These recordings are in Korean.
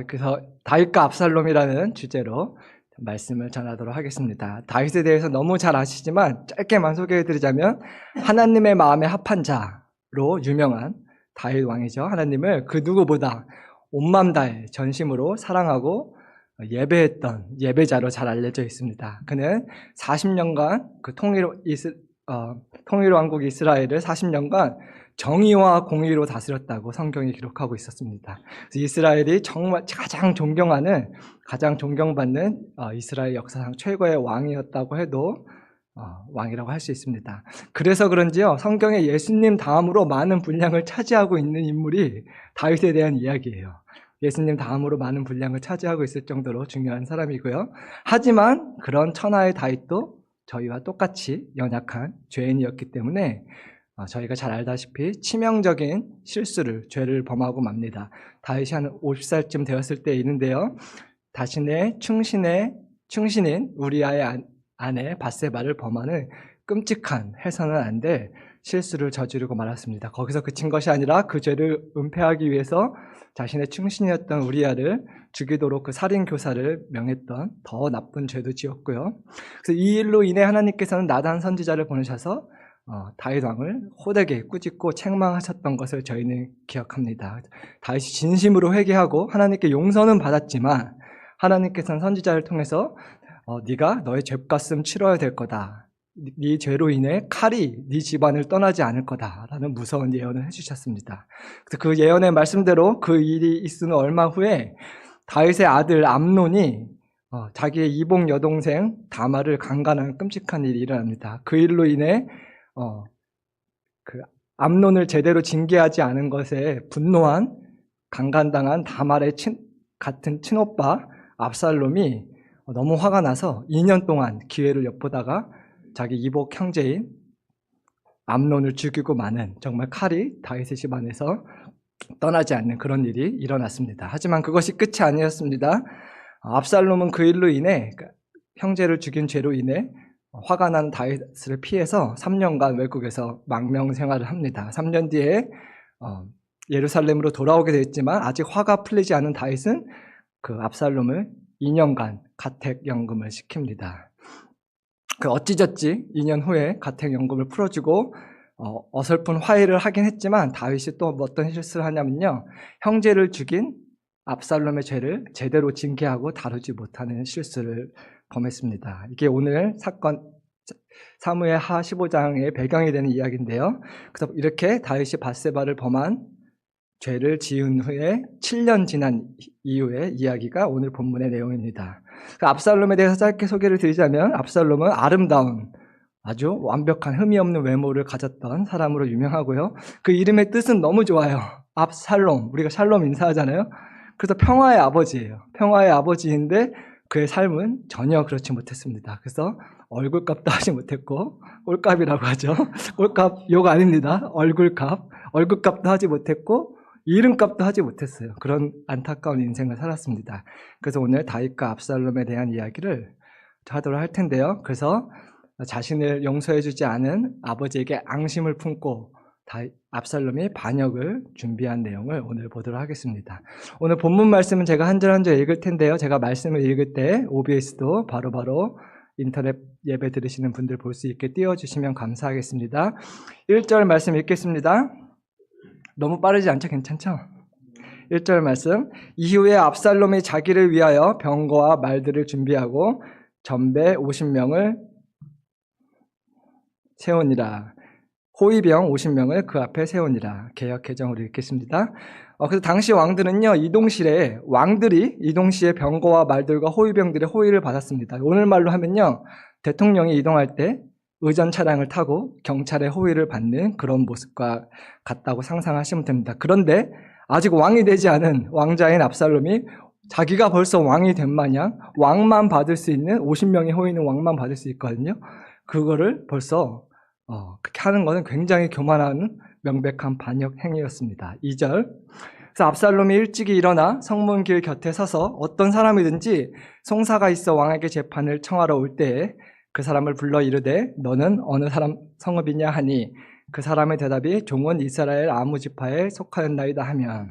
그래서 다윗과 압살롬이라는 주제로 말씀을 전하도록 하겠습니다. 다윗에 대해서 너무 잘 아시지만 짧게만 소개해드리자면 하나님의 마음에 합한 자로 유명한 다윗 왕이죠. 하나님을 그 누구보다 온 마음 다해 전심으로 사랑하고 예배했던 예배자로 잘 알려져 있습니다. 그는 40년간 그 통일 왕국 이스라엘을 40년간 정의와 공의로 다스렸다고 성경이 기록하고 있었습니다. 그래서 이스라엘이 정말 가장 존경받는 이스라엘 역사상 최고의 왕이었다고 해도 왕이라고 할 수 있습니다. 그래서 그런지요, 성경에 예수님 다음으로 많은 분량을 차지하고 있는 인물이 다윗에 대한 이야기예요. 예수님 다음으로 많은 분량을 차지하고 있을 정도로 중요한 사람이고요. 하지만 그런 천하의 다윗도 저희와 똑같이 연약한 죄인이었기 때문에 저희가 잘 알다시피 치명적인 죄를 범하고 맙니다. 다윗이 한 50살쯤 되었을 때 있는데요, 자신의 충신인 우리아의 아내 밧세바를 범하는 끔찍한 해서는 안 될 실수를 저지르고 말았습니다. 거기서 그친 것이 아니라 그 죄를 은폐하기 위해서 자신의 충신이었던 우리아를 죽이도록 그 살인 교사를 명했던 더 나쁜 죄도 지었고요. 그래서 이 일로 인해 하나님께서는 나단 선지자를 보내셔서 다윗 왕을 호되게 꾸짖고 책망하셨던 것을 저희는 기억합니다. 다윗이 진심으로 회개하고 하나님께 용서는 받았지만 하나님께서는 선지자를 통해서 네가 너의 죄값은 치러야 될 거다. 네 죄로 인해 칼이 네 집안을 떠나지 않을 거다라는 무서운 예언을 해주셨습니다. 그래서 그 예언의 말씀대로 그 일이 있은 얼마 후에 다윗의 아들 암논이 자기의 이복 여동생 다말을 강간하는 끔찍한 일이 일어납니다. 그 일로 인해 그 암논을 제대로 징계하지 않은 것에 분노한 강간당한 다말의 같은 친오빠 압살롬이 너무 화가 나서 2년 동안 기회를 엿보다가 자기 이복 형제인 암논을 죽이고 마는, 정말 칼이 다윗의 집안에서 떠나지 않는 그런 일이 일어났습니다. 하지만 그것이 끝이 아니었습니다. 압살롬은 그 일로 인해, 형제를 죽인 죄로 인해 화가 난 다윗을 피해서 3년간 외국에서 망명 생활을 합니다. 3년 뒤에 예루살렘으로 돌아오게 됐지만 아직 화가 풀리지 않은 다윗은 그 압살롬을 2년간 가택연금을 시킵니다. 그 어찌저찌 2년 후에 가택연금을 풀어주고 어설픈 화해를 하긴 했지만 다윗이 또 어떤 실수를 하냐면요, 형제를 죽인 압살롬의 죄를 제대로 징계하고 다루지 못하는 실수를 범했습니다. 이게 오늘 사건 사무엘 하 15장의 배경이 되는 이야기인데요. 그래서 이렇게 다윗이 밧세바를 범한 죄를 지은 후에 7년 지난 이후의 이야기가 오늘 본문의 내용입니다. 압살롬에 대해서 짧게 소개를 드리자면, 압살롬은 아름다운 아주 완벽한 흠이 없는 외모를 가졌던 사람으로 유명하고요. 그 이름의 뜻은 너무 좋아요. 압살롬, 우리가 샬롬 인사하잖아요. 그래서 평화의 아버지예요. 평화의 아버지인데 그의 삶은 전혀 그렇지 못했습니다. 그래서 얼굴값도 하지 못했고, 꼴값이라고 하죠. 꼴값 욕 아닙니다. 얼굴값도 하지 못했고 이름값도 하지 못했어요. 그런 안타까운 인생을 살았습니다. 그래서 오늘 다윗과 압살롬에 대한 이야기를 하도록 할 텐데요. 그래서 자신을 용서해주지 않은 아버지에게 앙심을 품고 압살롬이 반역을 준비한 내용을 오늘 보도록 하겠습니다. 오늘 본문 말씀은 제가 한 절 한 절 읽을 텐데요. 제가 말씀을 읽을 때 OBS도 바로바로 인터넷 예배 들으시는 분들 볼 수 있게 띄워주시면 감사하겠습니다. 1절 말씀 읽겠습니다. 너무 빠르지 않죠? 괜찮죠? 1절 말씀. 이후에 압살롬이 자기를 위하여 병거와 말들을 준비하고 전배 50명을 세우니라. 호위병 50명을 그 앞에 세우니라. 개역 개정으로 읽겠습니다. 그래서 당시 왕들은요, 왕들이 이동시에 병거와 말들과 호위병들의 호위를 받았습니다. 오늘 말로 하면요, 대통령이 이동할 때 의전 차량을 타고 경찰의 호위를 받는 그런 모습과 같다고 상상하시면 됩니다. 그런데 아직 왕이 되지 않은 왕자인 압살롬이 자기가 벌써 왕이 된 마냥 왕만 받을 수 있는 50명의 호위는 왕만 받을 수 있거든요. 그거를 벌써 그렇게 하는 것은 굉장히 교만한 명백한 반역 행위였습니다. 2절. 그래서 압살롬이 일찍이 일어나 성문길 곁에 서서 어떤 사람이든지 송사가 있어 왕에게 재판을 청하러 올 때에 그 사람을 불러 이르되 너는 어느 사람 성읍이냐 하니 그 사람의 대답이 종은 이스라엘 아무 지파에 속하였나이다 하면,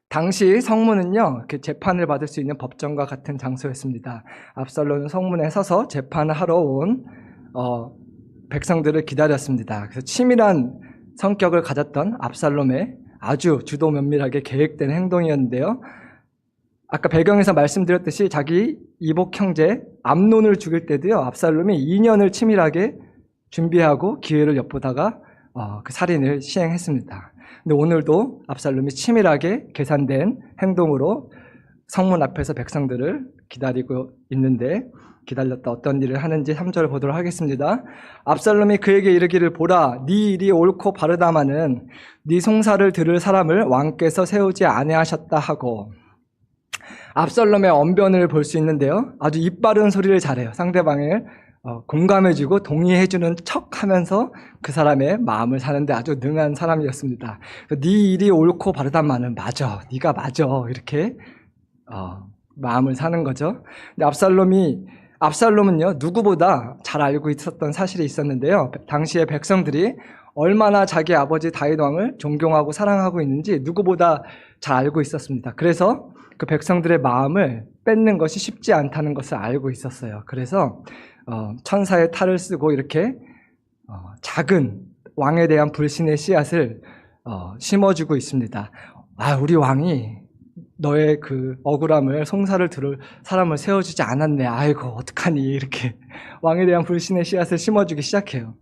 당시 성문은요, 그 재판을 받을 수 있는 법정과 같은 장소였습니다. 압살롬은 성문에 서서 재판을 하러 온 백성들을 기다렸습니다. 그래서 치밀한 성격을 가졌던 압살롬의 아주 주도 면밀하게 계획된 행동이었는데요. 아까 배경에서 말씀드렸듯이 자기 이복 형제 암논을 죽일 때도요, 압살롬이 2년을 치밀하게 준비하고 기회를 엿보다가 그 살인을 시행했습니다. 근데 오늘도 압살롬이 치밀하게 계산된 행동으로 성문 앞에서 백성들을 기다리고 있는데, 기다렸다 어떤 일을 하는지 3절을 보도록 하겠습니다. 압살롬이 그에게 이르기를, 보라, 네 일이 옳고 바르다마는 네 송사를 들을 사람을 왕께서 세우지 아니하셨다 하고, 압살롬의 언변을 볼 수 있는데요, 아주 입바른 소리를 잘해요. 상대방을 공감해주고 동의해주는 척하면서 그 사람의 마음을 사는데 아주 능한 사람이었습니다. 네 일이 옳고 바르다마는, 맞아, 네가 맞아, 이렇게 마음을 사는 거죠. 근데 압살롬은요, 누구보다 잘 알고 있었던 사실이 있었는데요, 당시의 백성들이 얼마나 자기 아버지 다윗 왕을 존경하고 사랑하고 있는지 누구보다 잘 알고 있었습니다. 그래서 그 백성들의 마음을 뺏는 것이 쉽지 않다는 것을 알고 있었어요. 그래서 천사의 탈을 쓰고 이렇게 작은 왕에 대한 불신의 씨앗을 심어주고 있습니다. 우리 왕이 너의 그 억울함을, 송사를 들을 사람을 세워주지 않았네. 아이고, 어떡하니. 이렇게 왕에 대한 불신의 씨앗을 심어주기 시작해요.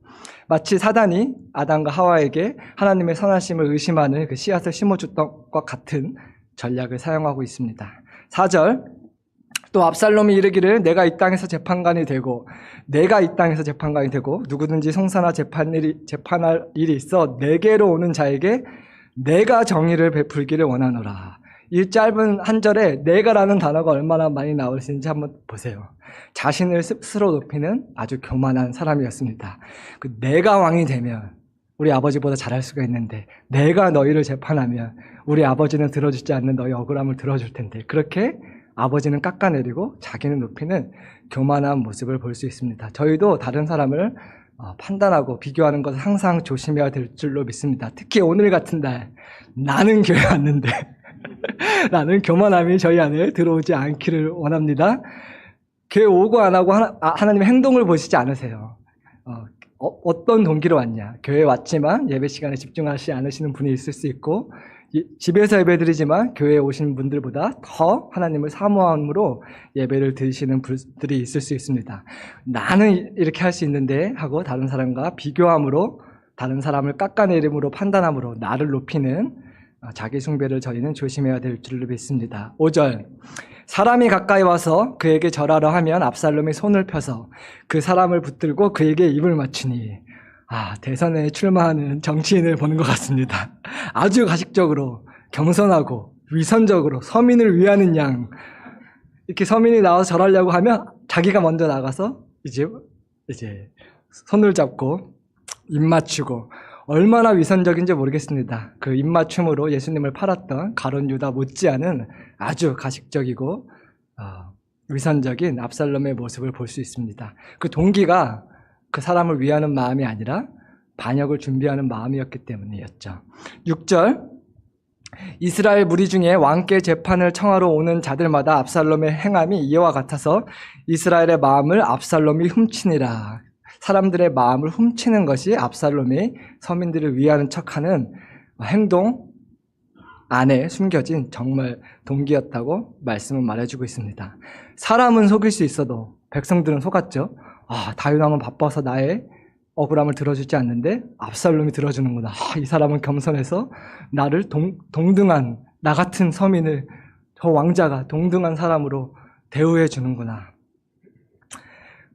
마치 사단이 아담과 하와에게 하나님의 선하심을 의심하는 그 씨앗을 심어줬던 것과 같은 전략을 사용하고 있습니다. 4절, 또 압살롬이 이르기를, 내가 이 땅에서 재판관이 되고 누구든지 송사나 재판할 일이 있어 내게로 오는 자에게 내가 정의를 베풀기를 원하노라. 이 짧은 한 절에 내가라는 단어가 얼마나 많이 나올 수 있는지 한번 보세요. 자신을 스스로 높이는 아주 교만한 사람이었습니다. 내가 왕이 되면 우리 아버지보다 잘할 수가 있는데, 내가 너희를 재판하면 우리 아버지는 들어주지 않는 너희 억울함을 들어줄 텐데, 그렇게 아버지는 깎아내리고 자기는 높이는 교만한 모습을 볼 수 있습니다. 저희도 다른 사람을 판단하고 비교하는 것을 항상 조심해야 될 줄로 믿습니다. 특히 오늘 같은 날, 나는 교회 왔는데 나는 교만함이 저희 안에 들어오지 않기를 원합니다. 교회 오고 안 하고 하나님의 행동을 보시지 않으세요. 어떤 동기로 왔냐. 교회에 왔지만 예배 시간에 집중하지 않으시는 분이 있을 수 있고, 집에서 예배드리지만 교회에 오신 분들보다 더 하나님을 사모함으로 예배를 드리시는 분들이 있을 수 있습니다. 나는 이렇게 할 수 있는데 하고 다른 사람과 비교함으로, 다른 사람을 깎아내림으로, 판단함으로 나를 높이는 자기 숭배를 저희는 조심해야 될 줄로 믿습니다. 5절, 사람이 가까이 와서 그에게 절하려 하면 압살롬이 손을 펴서 그 사람을 붙들고 그에게 입을 맞추니, 대선에 출마하는 정치인을 보는 것 같습니다. 아주 가식적으로, 겸손하고 위선적으로 서민을 위하는 양, 이렇게 서민이 나와서 절하려고 하면 자기가 먼저 나가서 이제 손을 잡고 입 맞추고, 얼마나 위선적인지 모르겠습니다. 그 입맞춤으로 예수님을 팔았던 가룟 유다 못지않은 아주 가식적이고 위선적인 압살롬의 모습을 볼 수 있습니다. 그 동기가 그 사람을 위하는 마음이 아니라 반역을 준비하는 마음이었기 때문이었죠. 6절, 이스라엘 무리 중에 왕께 재판을 청하러 오는 자들마다 압살롬의 행함이 이와 같아서 이스라엘의 마음을 압살롬이 훔치니라. 사람들의 마음을 훔치는 것이 압살롬이 서민들을 위하는 척하는 행동 안에 숨겨진 정말 동기였다고 말씀은 말해주고 있습니다. 사람은 속일 수 있어도 백성들은 속았죠. 다윗 왕은 바빠서 나의 억울함을 들어주지 않는데 압살롬이 들어주는구나. 이 사람은 겸손해서 나를 동등한, 나 같은 서민을 저 왕자가 동등한 사람으로 대우해 주는구나.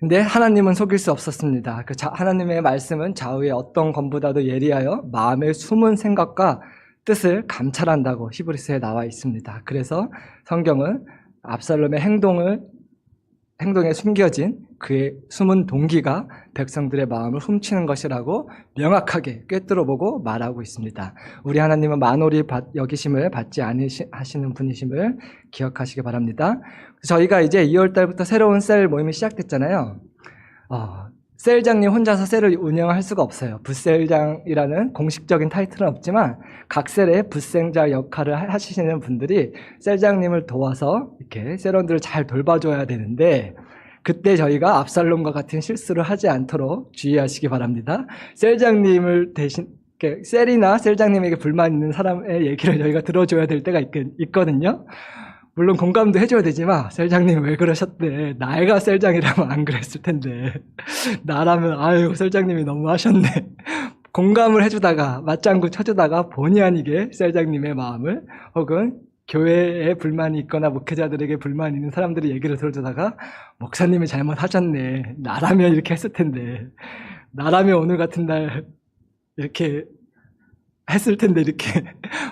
근데 하나님은 속일 수 없었습니다. 하나님의 말씀은 좌우의 어떤 검보다도 예리하여 마음의 숨은 생각과 뜻을 감찰한다고 히브리서에 나와 있습니다. 그래서 성경은 압살롬의 행동에 숨겨진 그의 숨은 동기가 백성들의 마음을 훔치는 것이라고 명확하게 꿰뚫어보고 말하고 있습니다. 우리 하나님은 만홀히 여기심을 받지 아니하시는 분이심을 기억하시기 바랍니다. 저희가 이제 2월 달부터 새로운 셀 모임이 시작됐잖아요. 셀장님 혼자서 셀을 운영할 수가 없어요. 붓셀장이라는 공식적인 타이틀은 없지만 각 셀의 붓생자 역할을 하시는 분들이 셀장님을 도와서 이렇게 셀원들을 잘 돌봐줘야 되는데, 그때 저희가 압살롬과 같은 실수를 하지 않도록 주의하시기 바랍니다. 셀장님을 대신 셀이나 셀장님에게 불만 있는 사람의 얘기를 저희가 들어줘야 될 때가 있거든요. 물론 공감도 해줘야 되지만, 셀장님 왜 그러셨대, 내가 셀장이라면 안 그랬을 텐데, 나라면 아유 셀장님이 너무 하셨네, 공감을 해주다가 맞장구 쳐주다가 본의 아니게 셀장님의 마음을, 혹은 교회에 불만이 있거나 목회자들에게 불만이 있는 사람들의 얘기를 들어주다가 목사님이 잘못하셨네, 나라면 이렇게 했을 텐데, 나라면 오늘 같은 날 이렇게 했을 텐데, 이렇게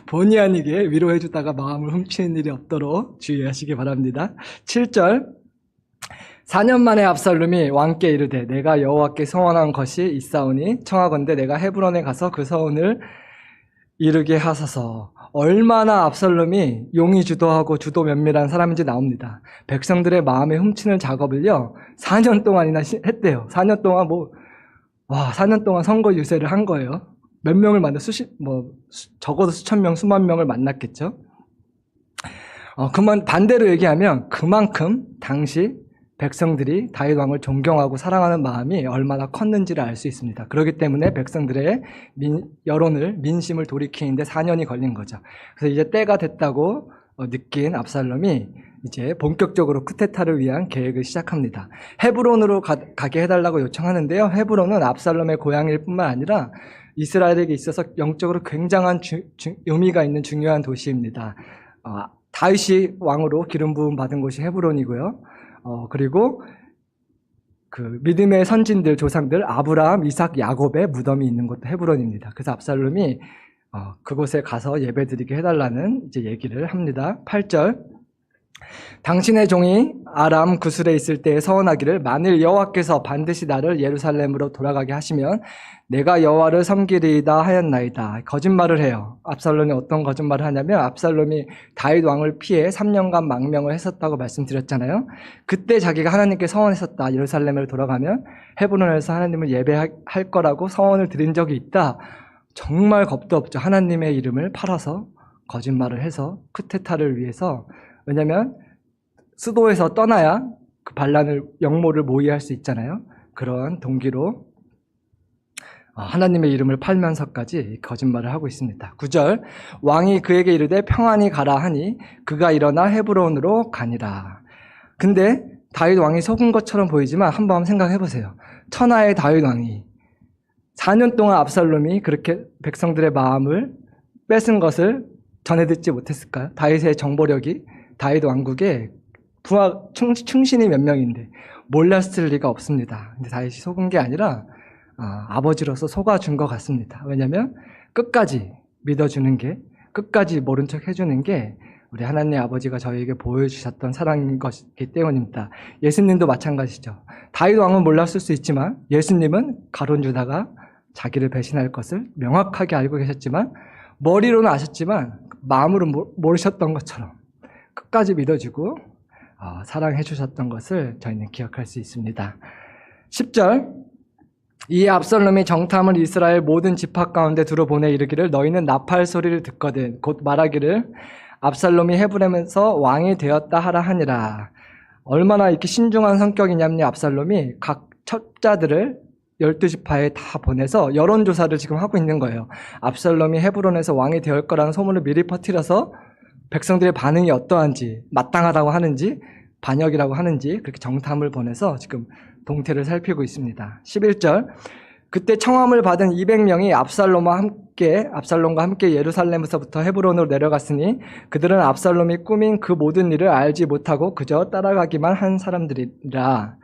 본의 아니게 위로해주다가 마음을 훔치는 일이 없도록 주의하시기 바랍니다. 7절, 4년 만에 압살롬이 왕께 이르되 내가 여호와께 서원한 것이 있사오니 청하건대 내가 헤브론에 가서 그 서원을 이루게 하소서. 얼마나 압살롬이 용이 주도하고 주도 면밀한 사람인지 나옵니다. 백성들의 마음에 훔치는 작업을요 4년 동안이나 했대요. 4년 동안 4년 동안 선거 유세를 한 거예요. 몇 명을 만나 적어도 수천 명, 수만 명을 만났겠죠. 반대로 얘기하면 그만큼 당시 백성들이 다윗 왕을 존경하고 사랑하는 마음이 얼마나 컸는지를 알 수 있습니다. 그렇기 때문에 백성들의 민심을 돌이키는데 4년이 걸린 거죠. 그래서 이제 때가 됐다고 느낀 압살롬이 이제 본격적으로 쿠데타를 위한 계획을 시작합니다. 헤브론으로 가게 해달라고 요청하는데요. 헤브론은 압살롬의 고향일 뿐만 아니라 이스라엘에게 있어서 영적으로 굉장한 의미가 있는 중요한 도시입니다. 다윗이 왕으로 기름 부음 받은 곳이 헤브론이고요. 그리고 그 믿음의 선진들, 조상들 아브라함, 이삭, 야곱의 무덤이 있는 곳도 헤브론입니다. 그래서 압살롬이 그곳에 가서 예배드리게 해달라는 이제 얘기를 합니다. 8절, 당신의 종이 아람 구술에 있을 때에 서원하기를 만일 여호와께서 반드시 나를 예루살렘으로 돌아가게 하시면 내가 여호와를 섬기리이다 하였나이다. 거짓말을 해요. 압살롬이 어떤 거짓말을 하냐면 압살롬이 다윗 왕을 피해 3년간 망명을 했었다고 말씀드렸잖아요. 그때 자기가 하나님께 서원했었다. 예루살렘으로 돌아가면 헤브론에서 하나님을 예배할 거라고 서원을 드린 적이 있다. 정말 겁도 없죠. 하나님의 이름을 팔아서 거짓말을 해서 쿠데타를 위해서, 왜냐하면 수도에서 떠나야 그 반란을 영모를 모의할 수 있잖아요. 그런 동기로 하나님의 이름을 팔면서까지 거짓말을 하고 있습니다. 9절, 왕이 그에게 이르되 평안히 가라 하니 그가 일어나 헤브론으로 가니라. 근데 다윗 왕이 속은 것처럼 보이지만 한번 생각해 보세요. 천하의 다윗 왕이 4년 동안 압살롬이 그렇게 백성들의 마음을 뺏은 것을 전해 듣지 못했을까요? 다윗의 정보력이 다윗 왕국에 충신이 몇 명인데 몰랐을 리가 없습니다. 근데 다윗이 속은 게 아니라 아버지로서 속아준 것 같습니다. 왜냐하면 끝까지 믿어주는 게, 끝까지 모른 척 해주는 게 우리 하나님 아버지가 저희에게 보여주셨던 사랑인 것이기 때문입니다. 예수님도 마찬가지죠. 다윗 왕은 몰랐을 수 있지만 예수님은 가룟 유다가 자기를 배신할 것을 명확하게 알고 계셨지만, 머리로는 아셨지만 마음으로 모르셨던 것처럼 끝까지 믿어주고 사랑해 주셨던 것을 저희는 기억할 수 있습니다. 10절, 이 압살롬이 정탐을 이스라엘 모든 지파 가운데 두루 보내 이르기를 너희는 나팔 소리를 듣거든 곧 말하기를 압살롬이 헤브론에서 왕이 되었다 하라 하니라. 얼마나 이렇게 신중한 성격이냐면요, 압살롬이 각 첩자들을 12지파에 다 보내서 여론조사를 지금 하고 있는 거예요. 압살롬이 헤브론에서 왕이 될 거라는 소문을 미리 퍼뜨려서 백성들의 반응이 어떠한지, 마땅하다고 하는지, 반역이라고 하는지 그렇게 정탐을 보내서 지금 동태를 살피고 있습니다. 11절, 그때 청함을 받은 200명이 압살롬과 함께 예루살렘에서부터 헤브론으로 내려갔으니 그들은 압살롬이 꾸민 그 모든 일을 알지 못하고 그저 따라가기만 한 사람들이라.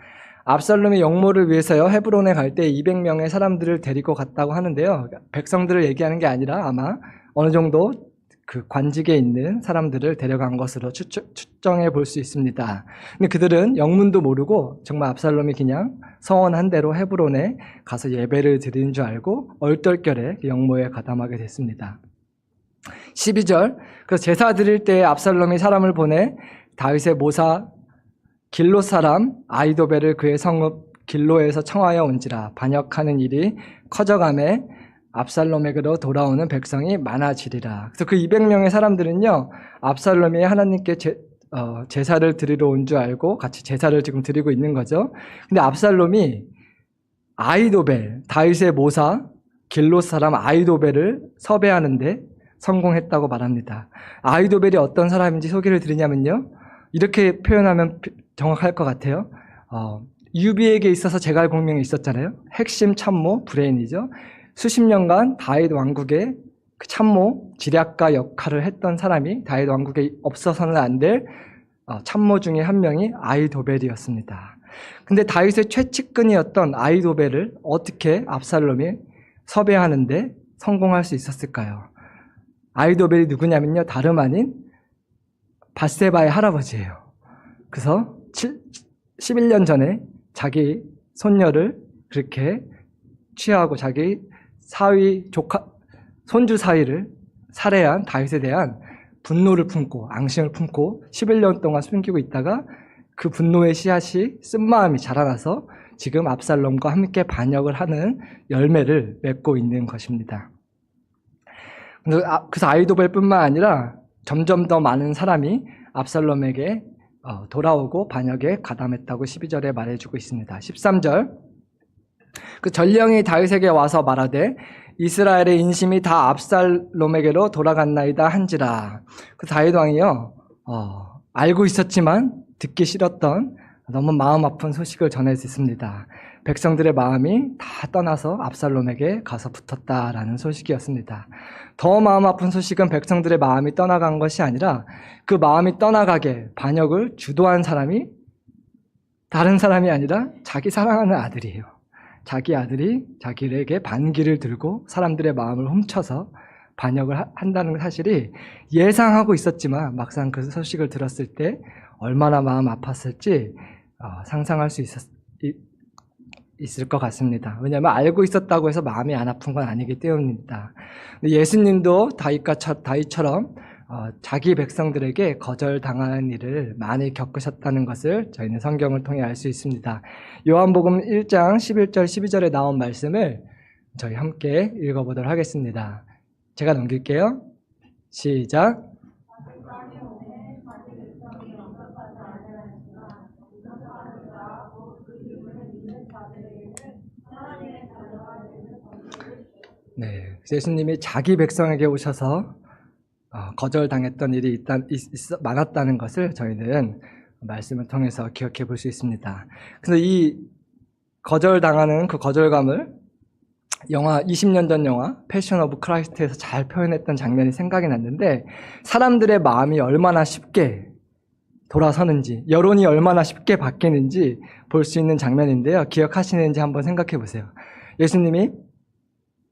압살롬이 영모를 위해서요 헤브론에 갈 때 200명의 사람들을 데리고 갔다고 하는데요, 백성들을 얘기하는 게 아니라 아마 어느 정도 그 관직에 있는 사람들을 데려간 것으로 추정해 볼 수 있습니다. 근데 그들은 영문도 모르고 정말 압살롬이 그냥 서원한 대로 헤브론에 가서 예배를 드리는 줄 알고 얼떨결에 영모에 가담하게 됐습니다. 12절, 그래서 제사 드릴 때 압살롬이 사람을 보내 다윗의 모사 길롯 사람 아히도벨을 그의 성읍 길로에서 청하여 온지라 반역하는 일이 커져가매 압살롬에게로 돌아오는 백성이 많아지리라. 그래서 그 200명의 사람들은요, 압살롬이 하나님께 제사를 드리러 온 줄 알고 같이 제사를 지금 드리고 있는 거죠. 근데 압살롬이 아히도벨, 다윗의 모사, 길롯 사람 아히도벨을 섭외하는데 성공했다고 말합니다. 아히도벨이 어떤 사람인지 소개를 드리냐면요, 이렇게 표현하면 정확할 것 같아요. 유비에게 있어서 제갈공명이 있었잖아요. 핵심 참모, 브레인이죠. 수십 년간 다윗 왕국의 그 참모, 지략가 역할을 했던 사람이 다윗 왕국에 없어서는 안 될 참모 중에 한 명이 아히도벨이었습니다. 근데 다윗의 최측근이었던 아히도벨을 어떻게 압살롬이 섭외하는데 성공할 수 있었을까요? 아히도벨이 누구냐면요, 다름 아닌 밧세바의 할아버지예요. 그래서 11년 전에 자기 손녀를 그렇게 취하고 자기 손주 사위를 살해한 다윗에 대한 분노를 품고 앙심을 품고 11년 동안 숨기고 있다가 그 분노의 씨앗이 쓴마음이 자라나서 지금 압살롬과 함께 반역을 하는 열매를 맺고 있는 것입니다. 그래서 아히도벨뿐만 아니라 점점 더 많은 사람이 압살롬에게 돌아오고 반역에 가담했다고 12절에 말해주고 있습니다. 13절, 그 전령이 다윗에게 와서 말하되 이스라엘의 인심이 다 압살롬에게로 돌아갔나이다 한지라. 그 다윗 왕이요, 알고 있었지만 듣기 싫었던 너무 마음 아픈 소식을 전해졌습니다. 백성들의 마음이 다 떠나서 압살롬에게 가서 붙었다라는 소식이었습니다. 더 마음 아픈 소식은 백성들의 마음이 떠나간 것이 아니라 그 마음이 떠나가게 반역을 주도한 사람이 다른 사람이 아니라 자기 사랑하는 아들이에요. 자기 아들이 자기에게 반기를 들고 사람들의 마음을 훔쳐서 반역을 한다는 사실이 예상하고 있었지만 막상 그 소식을 들었을 때 얼마나 마음 아팠을지 상상할 수 있을 것 같습니다. 왜냐하면 알고 있었다고 해서 마음이 안 아픈 건 아니기 때문입니다. 예수님도 다윗처럼 자기 백성들에게 거절당하는 일을 많이 겪으셨다는 것을 저희는 성경을 통해 알 수 있습니다. 요한복음 1장 11절 12절에 나온 말씀을 저희 함께 읽어보도록 하겠습니다. 제가 넘길게요. 시작. 네, 예수님이 자기 백성에게 오셔서 거절당했던 일이 많았다는 것을 저희는 말씀을 통해서 기억해 볼 수 있습니다. 그래서 이 거절당하는 그 거절감을 20년 전 영화 패션 오브 크라이스트에서 잘 표현했던 장면이 생각이 났는데, 사람들의 마음이 얼마나 쉽게 돌아서는지, 여론이 얼마나 쉽게 바뀌는지 볼 수 있는 장면인데요. 기억하시는지 한번 생각해 보세요. 예수님이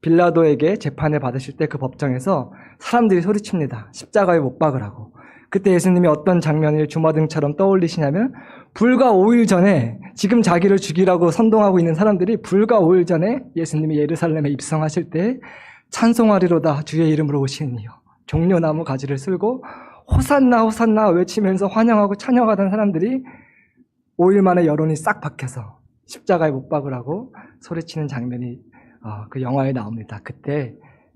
빌라도에게 재판을 받으실 때 그 법정에서 사람들이 소리칩니다. 십자가에 못 박으라고. 그때 예수님이 어떤 장면을 주마등처럼 떠올리시냐면, 불과 5일 전에 지금 자기를 죽이라고 선동하고 있는 사람들이 불과 5일 전에 예수님이 예루살렘에 입성하실 때 찬송하리로다 주의 이름으로 오시니요, 종려나무 가지를 쓸고 호산나 호산나 외치면서 환영하고 찬양하던 사람들이 5일 만에 여론이 싹 바뀌어서 십자가에 못 박으라고 소리치는 장면이 그 영화에 나옵니다. 그때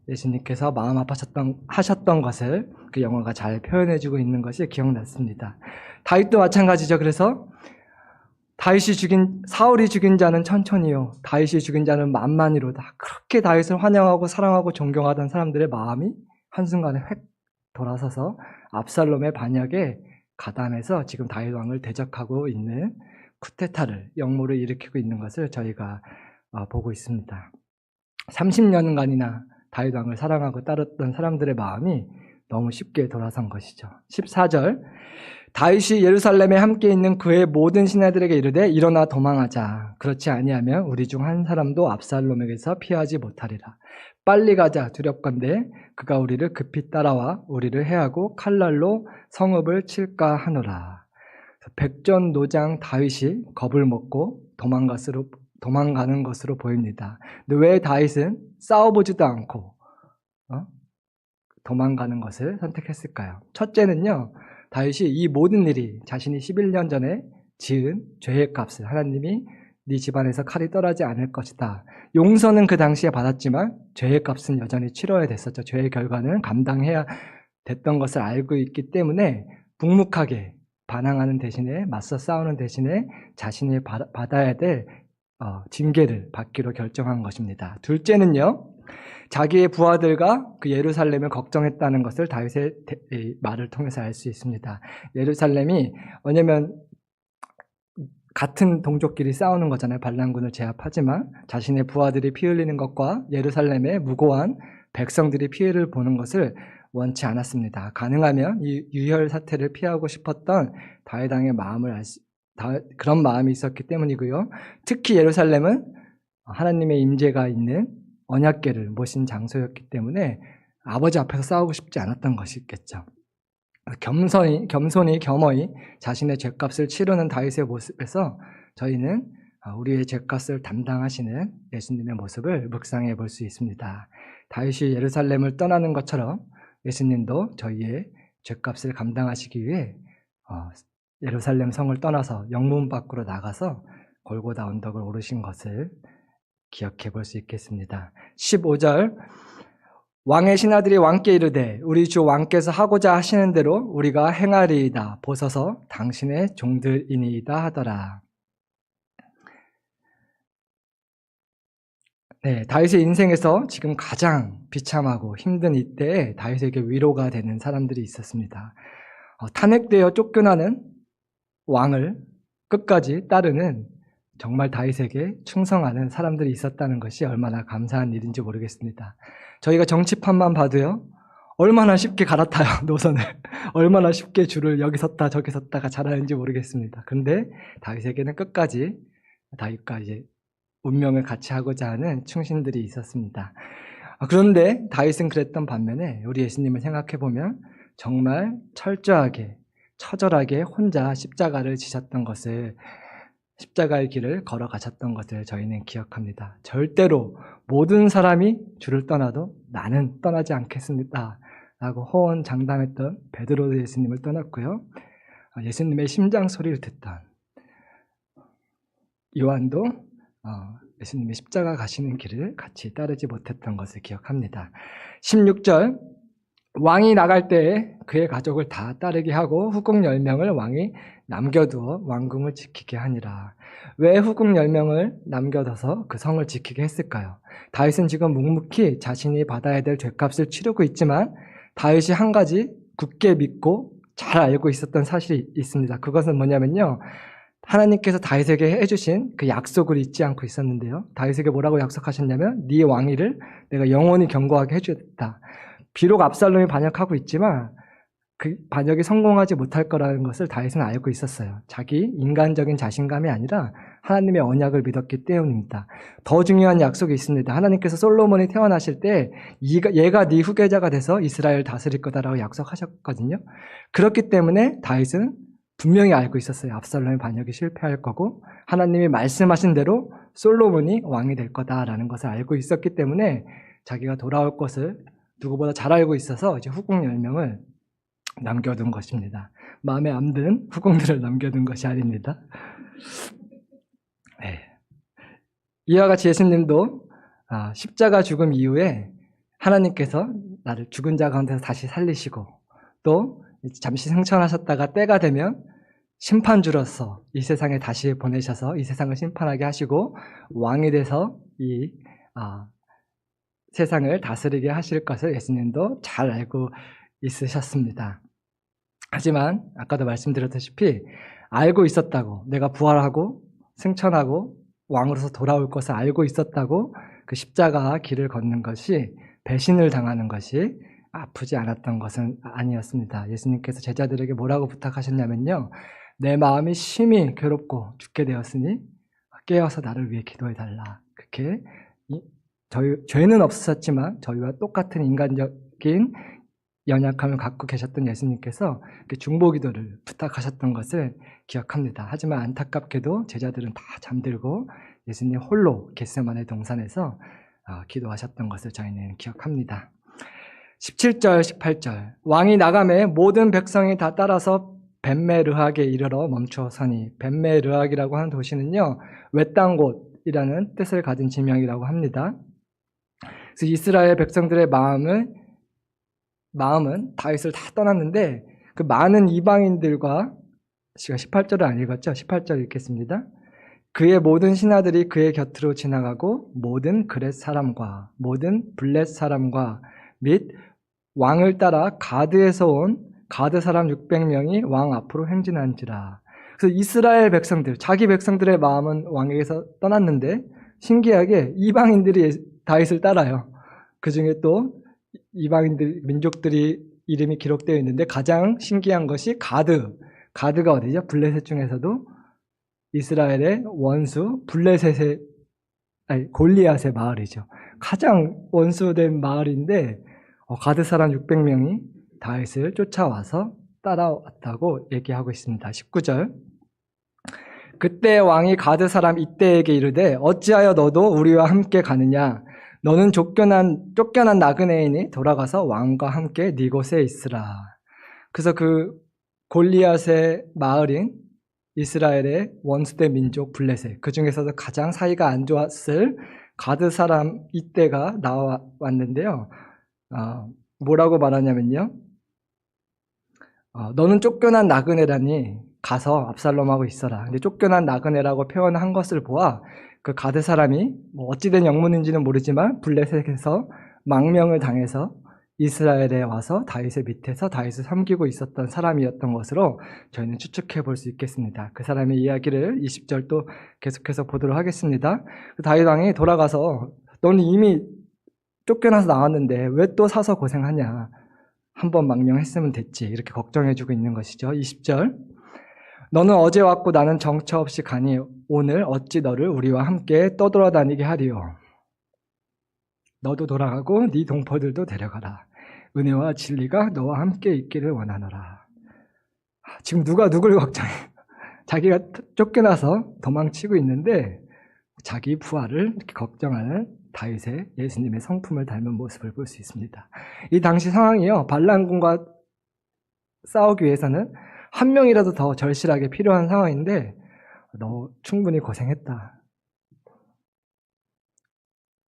예수님께서 마음 아파하셨던 것을 그 영화가 잘 표현해주고 있는 것이 기억났습니다. 다윗도 마찬가지죠. 그래서 사울이 죽인 자는 천천히요, 다윗이 죽인 자는 만만히로다. 그렇게 다윗을 환영하고 사랑하고 존경하던 사람들의 마음이 한순간에 획 돌아서서 압살롬의 반역에 가담해서 지금 다윗 왕을 대적하고 있는 쿠데타를, 역모를 일으키고 있는 것을 저희가 보고 있습니다. 30년간이나 다윗 왕을 사랑하고 따랐던 사람들의 마음이 너무 쉽게 돌아선 것이죠. 14절, 다윗이 예루살렘에 함께 있는 그의 모든 신하들에게 이르되 일어나 도망하자. 그렇지 아니하면 우리 중 한 사람도 압살롬에게서 피하지 못하리라. 빨리 가자. 두렵건대 그가 우리를 급히 따라와 우리를 해하고 칼날로 성읍을 칠까 하노라. 백전노장 다윗이 겁을 먹고 도망가는 것으로 보입니다. 근데 왜 다윗은 싸워보지도 않고 도망가는 것을 선택했을까요? 첫째는요, 다윗이 이 모든 일이 자신이 11년 전에 지은 죄의 값을 하나님이 네 집안에서 칼이 떠나지 않을 것이다. 용서는 그 당시에 받았지만 죄의 값은 여전히 치러야 됐었죠. 죄의 결과는 감당해야 됐던 것을 알고 있기 때문에 묵묵하게 반항하는 대신에 맞서 싸우는 대신에 자신이 받아야 될 징계를 받기로 결정한 것입니다. 둘째는요, 자기의 부하들과 그 예루살렘을 걱정했다는 것을 다윗의 말을 통해서 알 수 있습니다. 예루살렘이 왜냐면 같은 동족끼리 싸우는 거잖아요. 반란군을 제압하지만 자신의 부하들이 피 흘리는 것과 예루살렘의 무고한 백성들이 피해를 보는 것을 원치 않았습니다. 가능하면 이 유혈 사태를 피하고 싶었던 다윗 왕의 마음을 그런 마음이 있었기 때문이고요. 특히 예루살렘은 하나님의 임재가 있는 언약궤를 모신 장소였기 때문에 아버지 앞에서 싸우고 싶지 않았던 것이겠죠. 겸손히 자신의 죗값을 치르는 다윗의 모습에서 저희는 우리의 죗값을 담당하시는 예수님의 모습을 묵상해 볼 수 있습니다. 다윗이 예루살렘을 떠나는 것처럼 예수님도 저희의 죗값을 감당하시기 위해 예루살렘 성을 떠나서 영문 밖으로 나가서 골고다 언덕을 오르신 것을 기억해 볼 수 있겠습니다. 15절, 왕의 신하들이 왕께 이르되 우리 주 왕께서 하고자 하시는 대로 우리가 행하리이다. 보소서 당신의 종들이니이다 하더라. 네, 다윗의 인생에서 지금 가장 비참하고 힘든 이때에 다윗에게 위로가 되는 사람들이 있었습니다. 탄핵되어 쫓겨나는 왕을 끝까지 따르는 정말 다윗에게 충성하는 사람들이 있었다는 것이 얼마나 감사한 일인지 모르겠습니다. 저희가 정치판만 봐도요, 얼마나 쉽게 갈아타요, 노선을. 얼마나 쉽게 줄을 여기 섰다 저기 섰다가 잘하는지 모르겠습니다. 그런데 다윗에게는 끝까지 다윗과 이제 운명을 같이 하고자 하는 충신들이 있었습니다. 그런데 다윗은 그랬던 반면에 우리 예수님을 생각해보면 정말 철저하게, 처절하게 혼자 십자가를 지셨던 것을, 십자가의 길을 걸어가셨던 것을 저희는 기억합니다. 절대로 모든 사람이 주를 떠나도 나는 떠나지 않겠습니다 라고 호언장담했던 베드로 예수님을 떠났고요. 예수님의 심장 소리를 듣던 요한도 예수님의 십자가 가시는 길을 같이 따르지 못했던 것을 기억합니다. 16절, 왕이 나갈 때에 그의 가족을 다 따르게 하고 후궁 10명을 왕이 남겨두어 왕궁을 지키게 하니라. 왜 후궁 10명을 남겨둬서 그 성을 지키게 했을까요? 다윗은 지금 묵묵히 자신이 받아야 될 죗값을 치르고 있지만 다윗이 한 가지 굳게 믿고 잘 알고 있었던 사실이 있습니다. 그것은 뭐냐면요, 하나님께서 다윗에게 해주신 그 약속을 잊지 않고 있었는데요. 다윗에게 뭐라고 약속하셨냐면 네 왕위를 내가 영원히 견고하게 해주겠다. 비록 압살롬이 반역하고 있지만 그 반역이 성공하지 못할 거라는 것을 다윗은 알고 있었어요. 자기 인간적인 자신감이 아니라 하나님의 언약을 믿었기 때문입니다. 더 중요한 약속이 있습니다. 하나님께서 솔로몬이 태어나실 때 얘가 네 후계자가 돼서 이스라엘 다스릴 거다라고 약속하셨거든요. 그렇기 때문에 다윗은 분명히 알고 있었어요. 압살롬의 반역이 실패할 거고 하나님이 말씀하신 대로 솔로몬이 왕이 될 거다라는 것을 알고 있었기 때문에 자기가 돌아올 것을 누구보다 잘 알고 있어서 이제 후궁 10명을 남겨둔 것입니다. 마음에 안 든 후궁들을 남겨둔 것이 아닙니다. 네. 이와 같이 예수님도 십자가 죽음 이후에 하나님께서 나를 죽은 자 가운데서 다시 살리시고 또 잠시 승천하셨다가 때가 되면 심판주로서 이 세상에 다시 보내셔서 이 세상을 심판하게 하시고 왕이 돼서 이 세상을 다스리게 하실 것을 예수님도 잘 알고 있으셨습니다. 하지만 아까도 말씀드렸다시피 알고 있었다고, 내가 부활하고 승천하고 왕으로서 돌아올 것을 알고 있었다고 그 십자가 길을 걷는 것이, 배신을 당하는 것이 아프지 않았던 것은 아니었습니다. 예수님께서 제자들에게 뭐라고 부탁하셨냐면요, 내 마음이 심히 괴롭고 죽게 되었으니 깨어서 나를 위해 기도해달라. 그렇게 죄는 없으셨지만 저희와 똑같은 인간적인 연약함을 갖고 계셨던 예수님께서 중보기도를 부탁하셨던 것을 기억합니다. 하지만 안타깝게도 제자들은 다 잠들고 예수님 홀로 겟세마네 동산에서 기도하셨던 것을 저희는 기억합니다. 17절, 18절, 왕이 나가매 모든 백성이 다 따라서 벤메르학에 이르러 멈추어서니, 벤메르학이라고 하는 도시는요, 외딴 곳이라는 뜻을 가진 지명이라고 합니다. 그래서 이스라엘 백성들의 마음은 다윗을 다 떠났는데, 그 많은 이방인들과, 제가 18절을 안 읽었죠? 18절 읽겠습니다. 그의 모든 신하들이 그의 곁으로 지나가고 모든 그렛 사람과 모든 블렛 사람과 및 왕을 따라 가드에서 온 가드 사람 600명이 왕 앞으로 행진한지라. 그래서 이스라엘 백성들, 자기 백성들의 마음은 왕에게서 떠났는데 신기하게 이방인들이 다윗을 따라요. 그 중에 또 이방인들, 민족들이 이름이 기록되어 있는데 가장 신기한 것이 가드가 어디죠? 블레셋 중에서도 이스라엘의 원수 골리앗의 마을이죠. 가장 원수된 마을인데 가드 사람 600명이 다윗을 쫓아와서 따라왔다고 얘기하고 있습니다. 19절. 그때 왕이 가드 사람 이때에게 이르되 어찌하여 너도 우리와 함께 가느냐? 너는 쫓겨난 나그네인이 돌아가서 왕과 함께 네 곳에 있으라. 그래서 그 골리앗의 마을인 이스라엘의 원수대 민족 블레셋, 그 중에서도 가장 사이가 안 좋았을 가드 사람 이때가 나왔는데요. 뭐라고 말하냐면요. 너는 쫓겨난 나그네라니 가서 압살롬하고 있어라. 근데 쫓겨난 나그네라고 표현한 것을 보아 그 가드 사람이 어찌된 영문인지는 모르지만 블레셋에서 망명을 당해서 이스라엘에 와서 다윗의 밑에서 다윗을 섬기고 있었던 사람이었던 것으로 저희는 추측해 볼 수 있겠습니다. 그 사람의 이야기를 20절 또 계속해서 보도록 하겠습니다. 다윗 왕이 돌아가서 너는 이미 쫓겨나서 나왔는데 왜 또 사서 고생하냐? 한번 망명했으면 됐지. 이렇게 걱정해주고 있는 것이죠. 20절. 너는 어제 왔고 나는 정처 없이 가니 오늘 어찌 너를 우리와 함께 떠돌아다니게 하리요. 너도 돌아가고 네 동포들도 데려가라. 은혜와 진리가 너와 함께 있기를 원하노라. 지금 누가 누굴 걱정해? 자기가 쫓겨나서 도망치고 있는데 자기 부하를 이렇게 걱정하는 다윗의 예수님의 성품을 닮은 모습을 볼 수 있습니다. 이 당시 상황이요, 발람군과 싸우기 위해서는 한 명이라도 더 절실하게 필요한 상황인데 너 충분히 고생했다.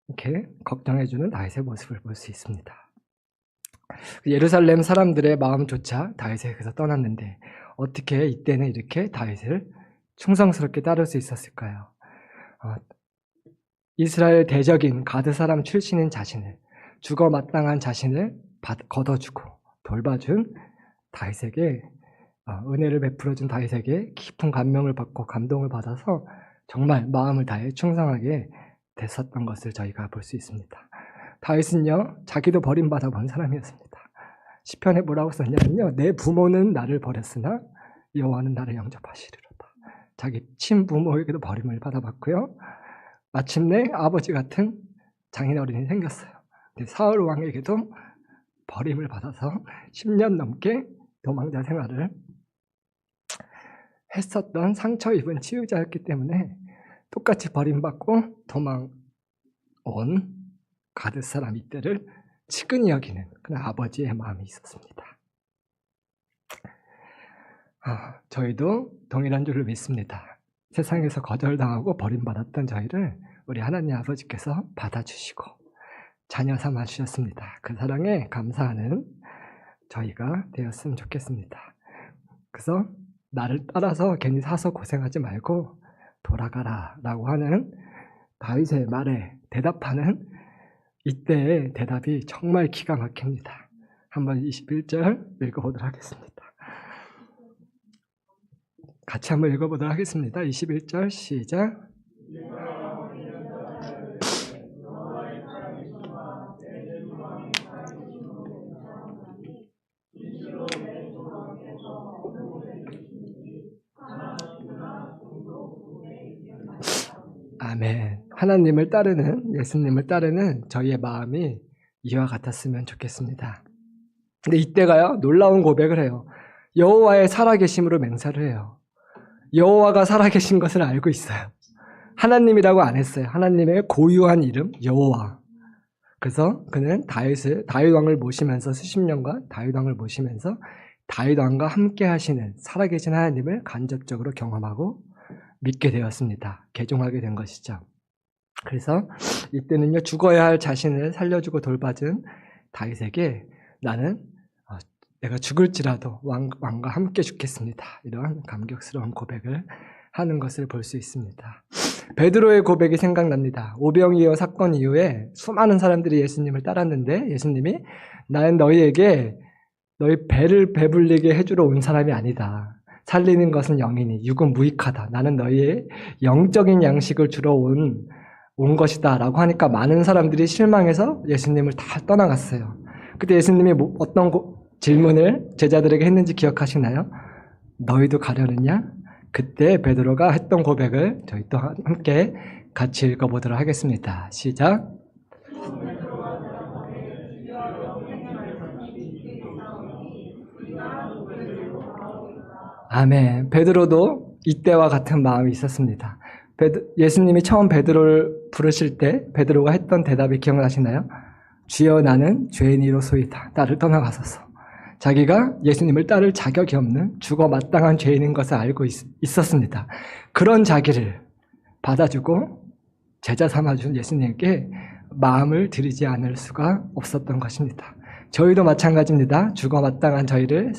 이렇게 걱정해주는 다윗의 모습을 볼 수 있습니다. 예루살렘 사람들의 마음조차 다윗에게서 떠났는데 어떻게 이때는 이렇게 다윗을 충성스럽게 따를 수 있었을까요? 이스라엘 대적인 가드 사람 출신인 자신을, 죽어 마땅한 자신을 걷어주고 돌봐준 다윗에게, 은혜를 베풀어준 다윗에게 깊은 감명을 받고 감동을 받아서 정말 마음을 다해 충성하게 됐었던 것을 저희가 볼 수 있습니다. 다윗은요, 자기도 버림받아 본 사람이었습니다. 시편에 뭐라고 썼냐면요, 내 부모는 나를 버렸으나 여호와는 나를 영접하시리로다. 자기 친부모에게도 버림을 받아봤고요, 마침내 아버지 같은 장인어른이 생겼어요. 근데 사울 왕에게도 버림을 받아서 10년 넘게 도망자 생활을 했었던 상처 입은 치유자였기 때문에 똑같이 버림받고 도망 온 가드 사람 이때를 측은히 여기는 그런 아버지의 마음이 있었습니다. 저희도 동일한 줄을 믿습니다. 세상에서 거절당하고 버림받았던 저희를 우리 하나님 아버지께서 받아주시고 자녀 삼아 주셨습니다. 그 사랑에 감사하는 저희가 되었으면 좋겠습니다. 그래서 나를 따라서 괜히 사서 고생하지 말고 돌아가라 라고 하는 다윗의 말에 대답하는 이때의 대답이 정말 기가 막힙니다. 한번 21절 읽어보도록 하겠습니다. 같이 한번 읽어보도록 하겠습니다. 21절 시작. 아멘. 하나님을 따르는, 예수님을 따르는 저희의 마음이 이와 같았으면 좋겠습니다. 근데 이때가요, 놀라운 고백을 해요. 여호와의 살아계심으로 맹세를 해요. 여호와가 살아계신 것을 알고 있어요. 하나님이라고 안 했어요. 하나님의 고유한 이름 여호와. 그래서 그는 다윗 왕을 모시면서 수십 년간 다윗 왕을 모시면서 다윗 왕과 함께 하시는 살아계신 하나님을 간접적으로 경험하고 믿게 되었습니다. 개종하게 된 것이죠. 그래서 이때는요, 죽어야 할 자신을 살려주고 돌봐준 다윗에게 나는 내가 죽을지라도 왕과 함께 죽겠습니다. 이런 감격스러운 고백을 하는 것을 볼 수 있습니다. 베드로의 고백이 생각납니다. 오병이어 사건 이후에 수많은 사람들이 예수님을 따랐는데 예수님이 나는 너희에게 너희 배를 배불리게 해주러 온 사람이 아니다. 살리는 것은 영이니 육은 무익하다. 나는 너희의 영적인 양식을 주러 온 것이다 라고 하니까 많은 사람들이 실망해서 예수님을 다 떠나갔어요. 그때 예수님이 어떤 질문을 제자들에게 했는지 기억하시나요? 너희도 가려느냐? 그때 베드로가 했던 고백을 저희 또 함께 같이 읽어보도록 하겠습니다. 시작. 아멘. 베드로도 이때와 같은 마음이 있었습니다. 예수님이 처음 베드로를 부르실 때 베드로가 했던 대답이 기억나시나요? 주여 나는 죄인이로소이다. 나를 떠나가소서. 자기가 예수님을 따를 자격이 없는 죽어 마땅한 죄인인 것을 알고 있었습니다. 그런 자기를 받아주고 제자 삼아준 예수님께 마음을 들이지 않을 수가 없었던 것입니다. 저희도 마찬가지입니다. 죽어 마땅한 저희를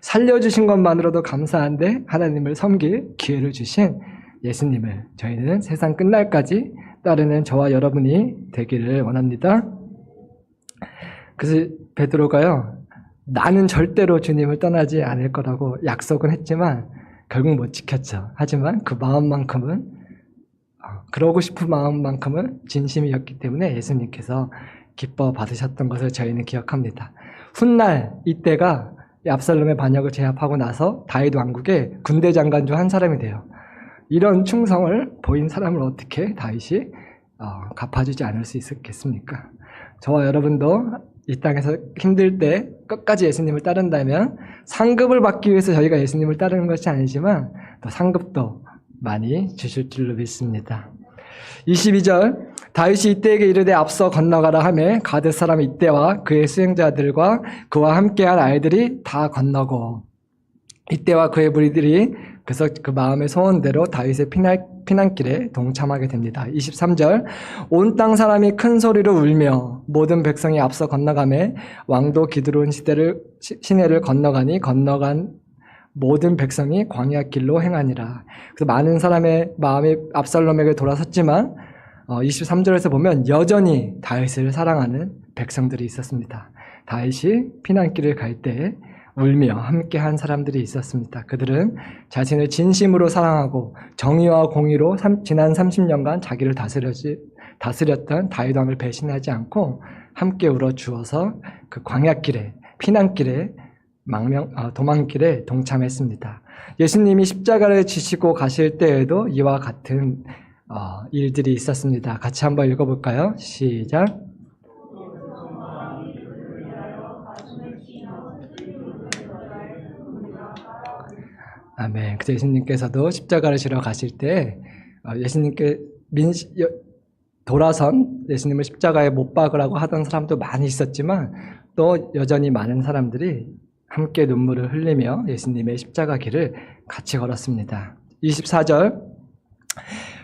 살려주신 것만으로도 감사한데 하나님을 섬길 기회를 주신 예수님을 저희는 세상 끝날까지 따르는 저와 여러분이 되기를 원합니다. 그래서 베드로가요, 나는 절대로 주님을 떠나지 않을 거라고 약속은 했지만 결국 못 지켰죠. 하지만 그 마음만큼은, 그러고 싶은 마음만큼은 진심이었기 때문에 예수님께서 기뻐 받으셨던 것을 저희는 기억합니다. 훗날 이때가 압살롬의 반역을 제압하고 나서 다윗 왕국의 군대 장관 중 한 사람이 돼요. 이런 충성을 보인 사람을 어떻게 다윗이 갚아주지 않을 수 있었겠습니까? 저와 여러분도 이 땅에서 힘들 때 끝까지 예수님을 따른다면 상급을 받기 위해서 저희가 예수님을 따르는 것이 아니지만 또 상급도 많이 주실 줄로 믿습니다. 22절 다윗이 이때에게 이르되 앞서 건너가라 하매 가드 사람 이때와 그의 수행자들과 그와 함께한 아이들이 다 건너고 이때와 그의 무리들이 그래서 그 마음의 소원대로 다윗의 피난길에 동참하게 됩니다. 23절 온 땅 사람이 큰 소리로 울며 모든 백성이 앞서 건너가매 왕도 기드론 시내를 건너가니 건너간 모든 백성이 광야길로 행하니라. 그래서 많은 사람의 마음이 압살롬에게 돌아섰지만 23절에서 보면 여전히 다윗을 사랑하는 백성들이 있었습니다. 다윗이 피난길을 갈 때 울며 함께한 사람들이 있었습니다. 그들은 자신을 진심으로 사랑하고 정의와 공의로 지난 30년간 자기를 다스렸던 다윗 왕을 배신하지 않고 함께 울어주어서 그 광야길에 피난길에 도망길에 동참했습니다. 예수님이 십자가를 지시고 가실 때에도 이와 같은 일들이 있었습니다. 같이 한번 읽어볼까요? 시작. 아멘. 그래서 예수님께서도 십자가를 지러 가실 때 예수님께 돌아선 예수님을 십자가에 못 박으라고 하던 사람도 많이 있었지만 또 여전히 많은 사람들이 함께 눈물을 흘리며 예수님의 십자가 길을 같이 걸었습니다. 24절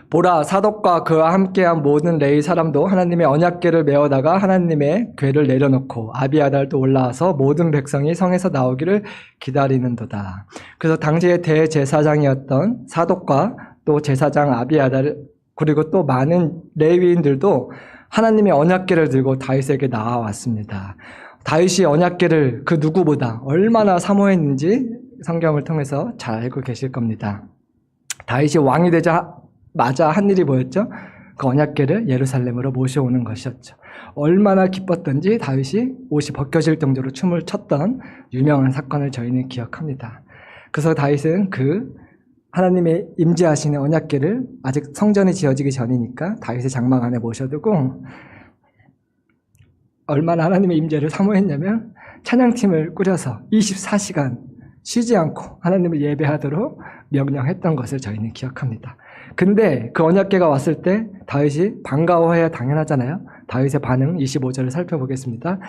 보라 사독과 그와 함께한 모든 레위 사람도 하나님의 언약궤를 메어다가 하나님의 궤를 내려놓고 아비아달도 올라와서 모든 백성이 성에서 나오기를 기다리는도다. 그래서 당시의 대제사장이었던 사독과 또 제사장 아비아달 그리고 또 많은 레위인들도 하나님의 언약궤를 들고 다윗에게 나와왔습니다. 다윗이 언약궤를 그 누구보다 얼마나 사모했는지 성경을 통해서 잘 알고 계실 겁니다. 다윗이 왕이 되자마자 한 일이 뭐였죠? 그 언약궤를 예루살렘으로 모셔오는 것이었죠. 얼마나 기뻤던지 다윗이 옷이 벗겨질 정도로 춤을 췄던 유명한 사건을 저희는 기억합니다. 그래서 다윗은 그 하나님의 임재하시는 언약궤를 아직 성전이 지어지기 전이니까 다윗의 장막 안에 모셔두고 얼마나 하나님의 임재를 사모했냐면 찬양팀을 꾸려서 24시간 쉬지 않고 하나님을 예배하도록 명령했던 것을 저희는 기억합니다. 근데 그 언약궤가 왔을 때 다윗이 반가워해야 당연하잖아요. 다윗의 반응 25절을 살펴보겠습니다.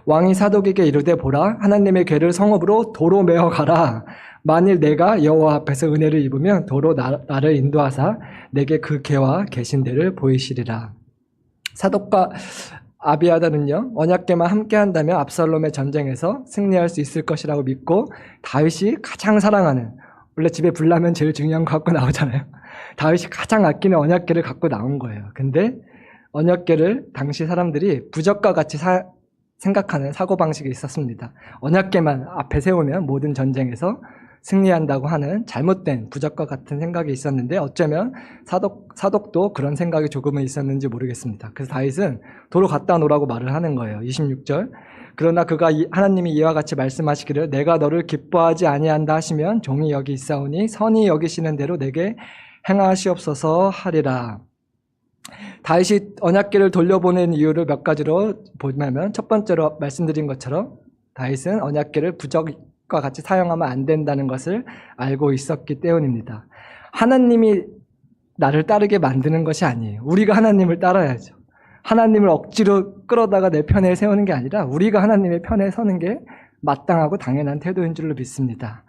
왕이 사독에게 이르되 보라 하나님의 궤를 성읍으로 도로 메어 가라. 만일 내가 여호와 앞에서 은혜를 입으면 도로 나를 인도하사 내게 그 궤와 계신 데를 보이시리라. 사독과 아비아달은요 언약궤만 함께 한다면 압살롬의 전쟁에서 승리할 수 있을 것이라고 믿고 다윗이 가장 사랑하는, 원래 집에 불 나면 제일 중요한 거 갖고 나오잖아요. 다윗이 가장 아끼는 언약궤를 갖고 나온 거예요. 근데 언약궤를 당시 사람들이 부적과 같이 생각하는 사고방식이 있었습니다. 언약궤만 앞에 세우면 모든 전쟁에서 승리한다고 하는 잘못된 부적과 같은 생각이 있었는데 어쩌면 사독도 그런 생각이 조금은 있었는지 모르겠습니다. 그래서 다윗은 도로 갖다 놓으라고 말을 하는 거예요. 26절. 그러나 그가 하나님이 이와 같이 말씀하시기를 내가 너를 기뻐하지 아니한다 하시면 종이 여기 있사오니 선히 여기시는 대로 내게 행하시옵소서 하리라. 다윗이 언약궤를 돌려보낸 이유를 몇 가지로 보면 첫 번째로 말씀드린 것처럼 다윗은 언약궤를 부적과 같이 사용하면 안 된다는 것을 알고 있었기 때문입니다. 하나님이 나를 따르게 만드는 것이 아니에요. 우리가 하나님을 따라야죠. 하나님을 억지로 끌어다가 내 편에 세우는 게 아니라 우리가 하나님의 편에 서는 게 마땅하고 당연한 태도인 줄로 믿습니다.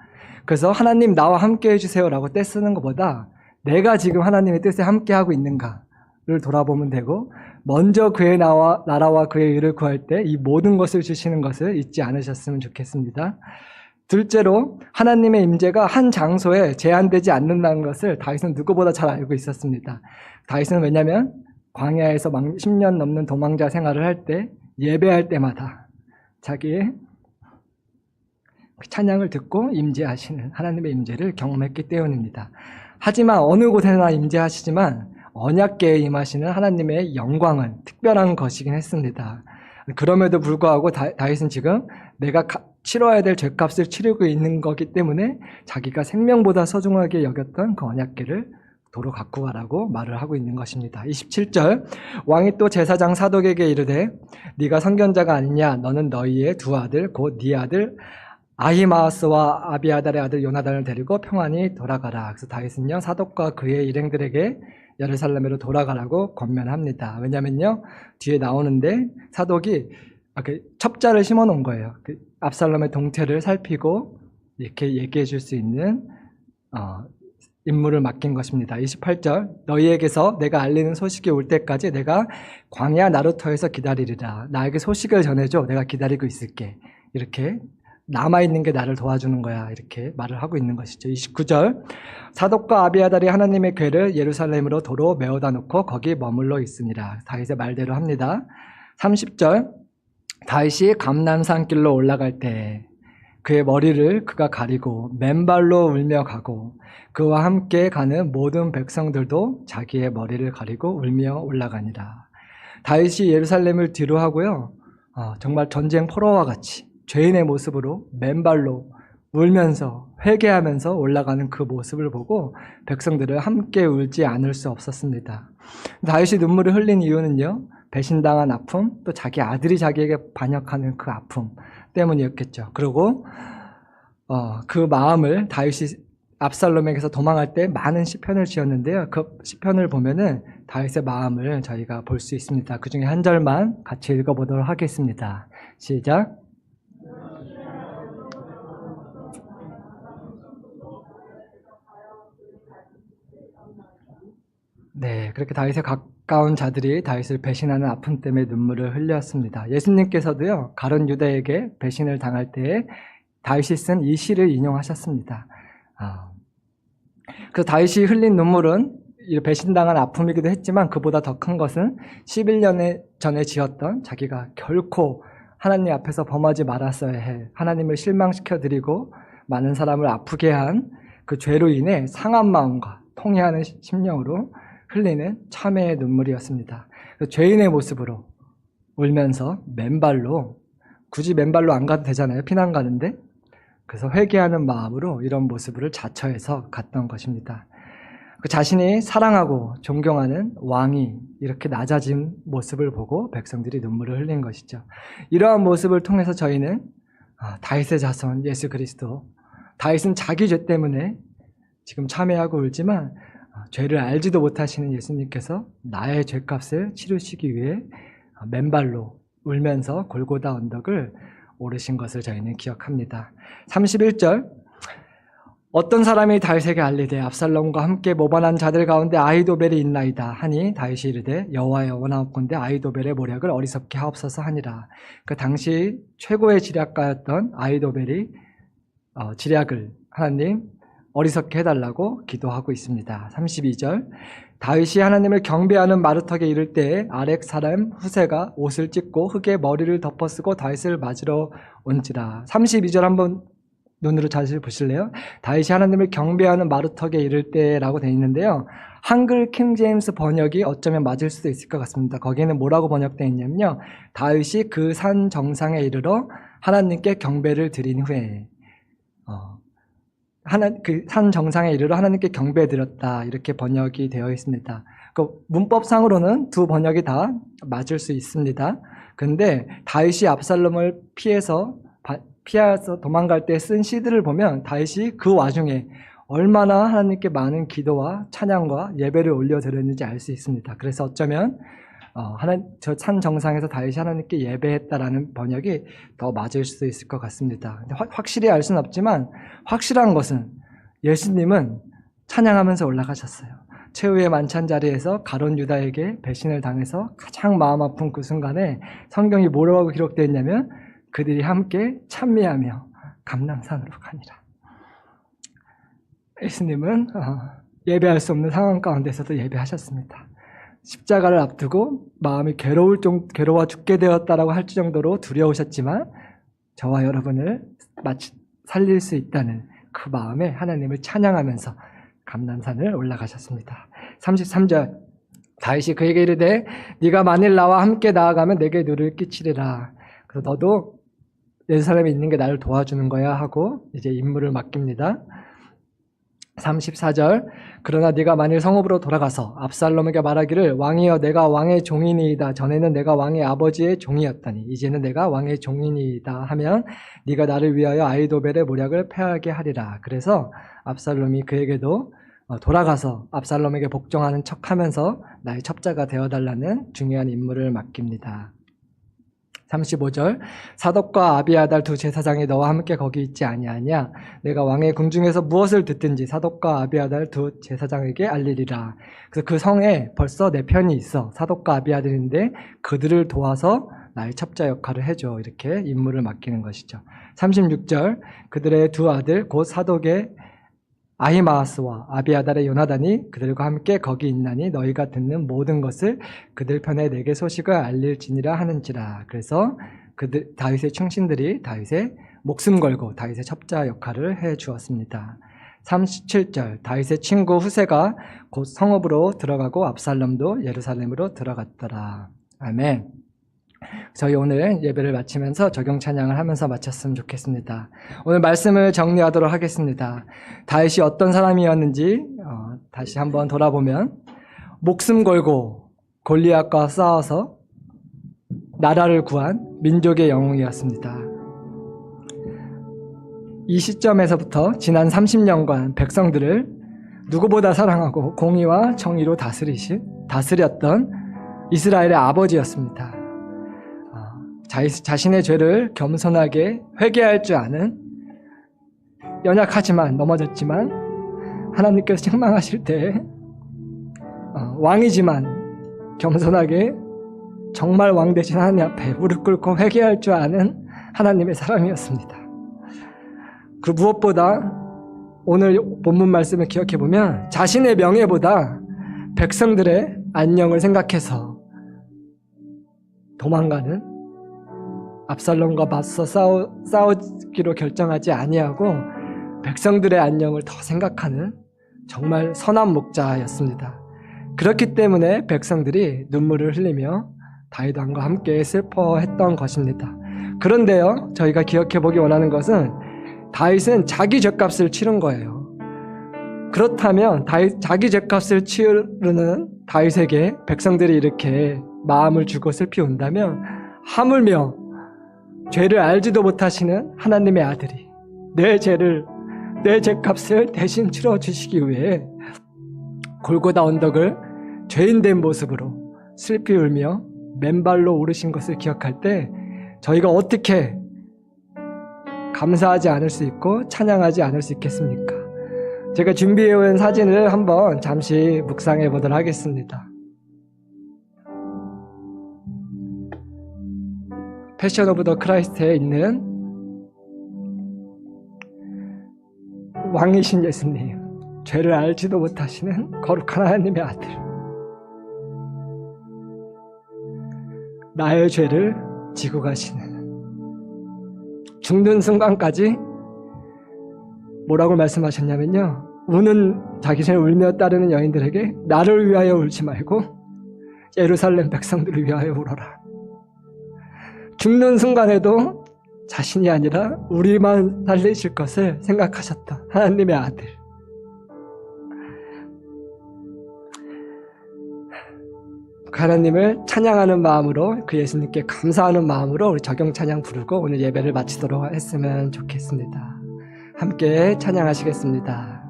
그래서 하나님 나와 함께 해주세요라고 떼쓰는 것보다 내가 지금 하나님의 뜻에 함께하고 있는가를 돌아보면 되고 먼저 그의 나라와 그의 의를 구할 때 이 모든 것을 주시는 것을 잊지 않으셨으면 좋겠습니다. 둘째로 하나님의 임재가 한 장소에 제한되지 않는다는 것을 다윗은 누구보다 잘 알고 있었습니다. 다윗은 왜냐하면 광야에서 10년 넘는 도망자 생활을 할 때 예배할 때마다 자기의 찬양을 듣고 임재하시는 하나님의 임재를 경험했기 때문입니다. 하지만 어느 곳에나 임재하시지만 언약궤에 임하시는 하나님의 영광은 특별한 것이긴 했습니다. 그럼에도 불구하고 다윗은 지금 내가 치러야 될 죄값을 치르고 있는 거기 때문에 자기가 생명보다 소중하게 여겼던 그 언약궤를 도로 갖고 가라고 말을 하고 있는 것입니다. 27절 왕이 또 제사장 사독에게 이르되 네가 선견자가 아니냐 너는 너희의 두 아들 곧 네 아들 아히마아스와 아비아달의 아들 요나단을 데리고 평안히 돌아가라. 그래서 다윗은요 사독과 그의 일행들에게 예루살렘으로 돌아가라고 권면합니다. 왜냐면요 뒤에 나오는데 사독이 첩자를 심어 놓은 거예요. 압살롬의 동태를 살피고 이렇게 얘기해 줄 수 있는 임무를 맡긴 것입니다. 28절 너희에게서 내가 알리는 소식이 올 때까지 내가 광야 나루터에서 기다리리라. 나에게 소식을 전해줘. 내가 기다리고 있을게. 이렇게 남아있는 게 나를 도와주는 거야. 이렇게 말을 하고 있는 것이죠. 29절 사독과 아비아달이 하나님의 궤를 예루살렘으로 도로 메어다 놓고 거기 머물러 있으니라. 다윗의 말대로 합니다. 30절 다윗이 감람산길로 올라갈 때 그의 머리를 그가 가리고 맨발로 울며 가고 그와 함께 가는 모든 백성들도 자기의 머리를 가리고 울며 올라가니라. 다윗이 예루살렘을 뒤로 하고요. 정말 전쟁 포로와 같이 죄인의 모습으로 맨발로 울면서 회개하면서 올라가는 그 모습을 보고 백성들을 함께 울지 않을 수 없었습니다. 다윗이 눈물을 흘린 이유는요. 배신당한 아픔, 또 자기 아들이 자기에게 반역하는 그 아픔 때문이었겠죠. 그리고 그 마음을 다윗이 압살롬에게서 도망할 때 많은 시편을 지었는데요. 그 시편을 보면은 다윗의 마음을 저희가 볼 수 있습니다. 그 중에 한 절만 같이 읽어보도록 하겠습니다. 시작. 네, 그렇게 다윗의 가까운 자들이 다윗을 배신하는 아픔 때문에 눈물을 흘렸습니다. 예수님께서도요, 가룟 유다에게 배신을 당할 때에 다윗이 쓴 이 시를 인용하셨습니다. 그래서 다윗이 흘린 눈물은 배신당한 아픔이기도 했지만 그보다 더 큰 것은 11년 전에 지었던 자기가 결코 하나님 앞에서 범하지 말았어야 해 하나님을 실망시켜드리고 많은 사람을 아프게 한 그 죄로 인해 상한 마음과 통회하는 심령으로 흘리는 참회의 눈물이었습니다. 죄인의 모습으로 울면서 맨발로, 굳이 맨발로 안 가도 되잖아요. 피난 가는데. 그래서 회개하는 마음으로 이런 모습을 자처해서 갔던 것입니다. 그 자신이 사랑하고 존경하는 왕이 이렇게 낮아진 모습을 보고 백성들이 눈물을 흘린 것이죠. 이러한 모습을 통해서 저희는 다윗의 자손 예수 그리스도, 다윗은 자기 죄 때문에 지금 참회하고 울지만 죄를 알지도 못하시는 예수님께서 나의 죄값을 치르시기 위해 맨발로 울면서 골고다 언덕을 오르신 것을 저희는 기억합니다. 31절, 어떤 사람이 다윗에게 알리되 압살롬과 함께 모반한 자들 가운데 아히도벨이 있나이다 하니 다윗이 이르되 여호와의 원하옵건대 아히도벨의 모략을 어리석게 하옵소서 하니라. 그 당시 최고의 지략가였던 아히도벨이 지략을 하나님 어리석게 해달라고 기도하고 있습니다. 32절, 다윗이 하나님을 경배하는 마루턱에 이를 때에 아렉 사람 후세가 옷을 찢고 흙에 머리를 덮어쓰고 다윗을 맞으러 온지라. 32절 한번 눈으로 자세히 보실래요? 다윗이 하나님을 경배하는 마루턱에 이를 때라고 되어 있는데요. 한글 킹제임스 번역이 어쩌면 맞을 수도 있을 것 같습니다. 거기에는 뭐라고 번역되어 있냐면요. 다윗이 그 산 정상에 이르러 하나님께 경배를 드린 후에 그 산 정상에 이르러 하나님께 경배드렸다, 이렇게 번역이 되어 있습니다. 그 문법상으로는 두 번역이 다 맞을 수 있습니다. 근데 다윗이 압살롬을 피해서 도망갈 때 쓴 시들을 보면 다윗이 그 와중에 얼마나 하나님께 많은 기도와 찬양과 예배를 올려드렸는지 알 수 있습니다. 그래서 어쩌면 저 산 정상에서 다윗이 하나님께 예배했다라는 번역이 더 맞을 수 있을 것 같습니다. 근데 확실히 알 수는 없지만 확실한 것은 예수님은 찬양하면서 올라가셨어요. 최후의 만찬 자리에서 가룟 유다에게 배신을 당해서 가장 마음 아픈 그 순간에 성경이 뭐라고 기록되어 있냐면 그들이 함께 찬미하며 감람산으로 가니라. 예수님은 예배할 수 없는 상황 가운데서도 예배하셨습니다. 십자가를 앞두고 마음이 괴로워 죽게 되었다라고 할 정도로 두려우셨지만 저와 여러분을 살릴 수 있다는 그 마음에 하나님을 찬양하면서 감람산을 올라가셨습니다. 33절, 다윗이 그에게 이르되 네가 만일 나와 함께 나아가면 내게 누를 끼치리라. 그래서 너도 예루살렘에 있는 게 나를 도와주는 거야 하고 이제 임무를 맡깁니다. 34절, 그러나 네가 만일 성읍으로 돌아가서 압살롬에게 말하기를 왕이여 내가 왕의 종이니이다. 전에는 내가 왕의 아버지의 종이었다니 이제는 내가 왕의 종이니이다 하면 네가 나를 위하여 아히도벨의 모략을 패하게 하리라. 그래서 압살롬이 그에게도 돌아가서 압살롬에게 복종하는 척하면서 나의 첩자가 되어달라는 중요한 임무를 맡깁니다. 35절, 사독과 아비아달 두 제사장이 너와 함께 거기 있지 아니하냐? 내가 왕의 궁중에서 무엇을 듣든지 사독과 아비아달 두 제사장에게 알리리라. 그래서 그 성에 벌써 내 편이 있어. 사독과 아비아달인데 그들을 도와서 나의 첩자 역할을 해줘. 이렇게 임무를 맡기는 것이죠. 36절, 그들의 두 아들 곧 사독의 아히마아스와 아비아달의 요나단이 그들과 함께 거기 있나니 너희가 듣는 모든 것을 그들 편에 내게 소식을 알릴지니라 하는지라. 그래서 다윗의 충신들이 다윗의 목숨 걸고 다윗의 첩자 역할을 해 주었습니다. 37절, 다윗의 친구 후세가 곧 성읍으로 들어가고 압살롬도 예루살렘으로 들어갔더라. 아멘. 저희 오늘 예배를 마치면서 적용 찬양을 하면서 마쳤으면 좋겠습니다. 오늘 말씀을 정리하도록 하겠습니다. 다윗이 어떤 사람이었는지 다시 한번 돌아보면 목숨 걸고 골리앗과 싸워서 나라를 구한 민족의 영웅이었습니다. 이 시점에서부터 지난 30년간 백성들을 누구보다 사랑하고 공의와 정의로 다스렸던 이스라엘의 아버지였습니다. 자신의 죄를 겸손하게 회개할 줄 아는, 연약하지만 넘어졌지만 하나님께서 책망하실 때 왕이지만 겸손하게 정말 왕 되신 하나님 앞에 무릎 꿇고 회개할 줄 아는 하나님의 사람이었습니다. 그 무엇보다 오늘 본문 말씀을 기억해 보면 자신의 명예보다 백성들의 안녕을 생각해서 도망가는, 압살롬과 맞서 싸우기로 결정하지 아니하고 백성들의 안녕을 더 생각하는 정말 선한 목자였습니다. 그렇기 때문에 백성들이 눈물을 흘리며 다윗 왕과 함께 슬퍼했던 것입니다. 그런데요, 저희가 기억해 보기 원하는 것은 다윗은 자기 죄값을 치른 거예요. 그렇다면 자기 죄값을 치르는 다윗에게 백성들이 이렇게 마음을 주고 슬피 운다면 하물며 죄를 알지도 못하시는 하나님의 아들이 내 죄를 내 죄값을 대신 치러주시기 위해 골고다 언덕을 죄인된 모습으로 슬피 울며 맨발로 오르신 것을 기억할 때 저희가 어떻게 감사하지 않을 수 있고 찬양하지 않을 수 있겠습니까? 제가 준비해온 사진을 한번 잠시 묵상해 보도록 하겠습니다. 패션 오브 더 크라이스트에 있는 왕이신 예수님, 죄를 알지도 못하시는 거룩한 하나님의 아들, 나의 죄를 지고 가시는, 죽는 순간까지 뭐라고 말씀하셨냐면요, 우는 자기 죄를 울며 따르는 여인들에게 나를 위하여 울지 말고 예루살렘 백성들을 위하여 울어라. 죽는 순간에도 자신이 아니라 우리만 살리실 것을 생각하셨던 하나님의 아들. 하나님을 찬양하는 마음으로, 그 예수님께 감사하는 마음으로 우리 적용 찬양 부르고 오늘 예배를 마치도록 했으면 좋겠습니다. 함께 찬양하시겠습니다.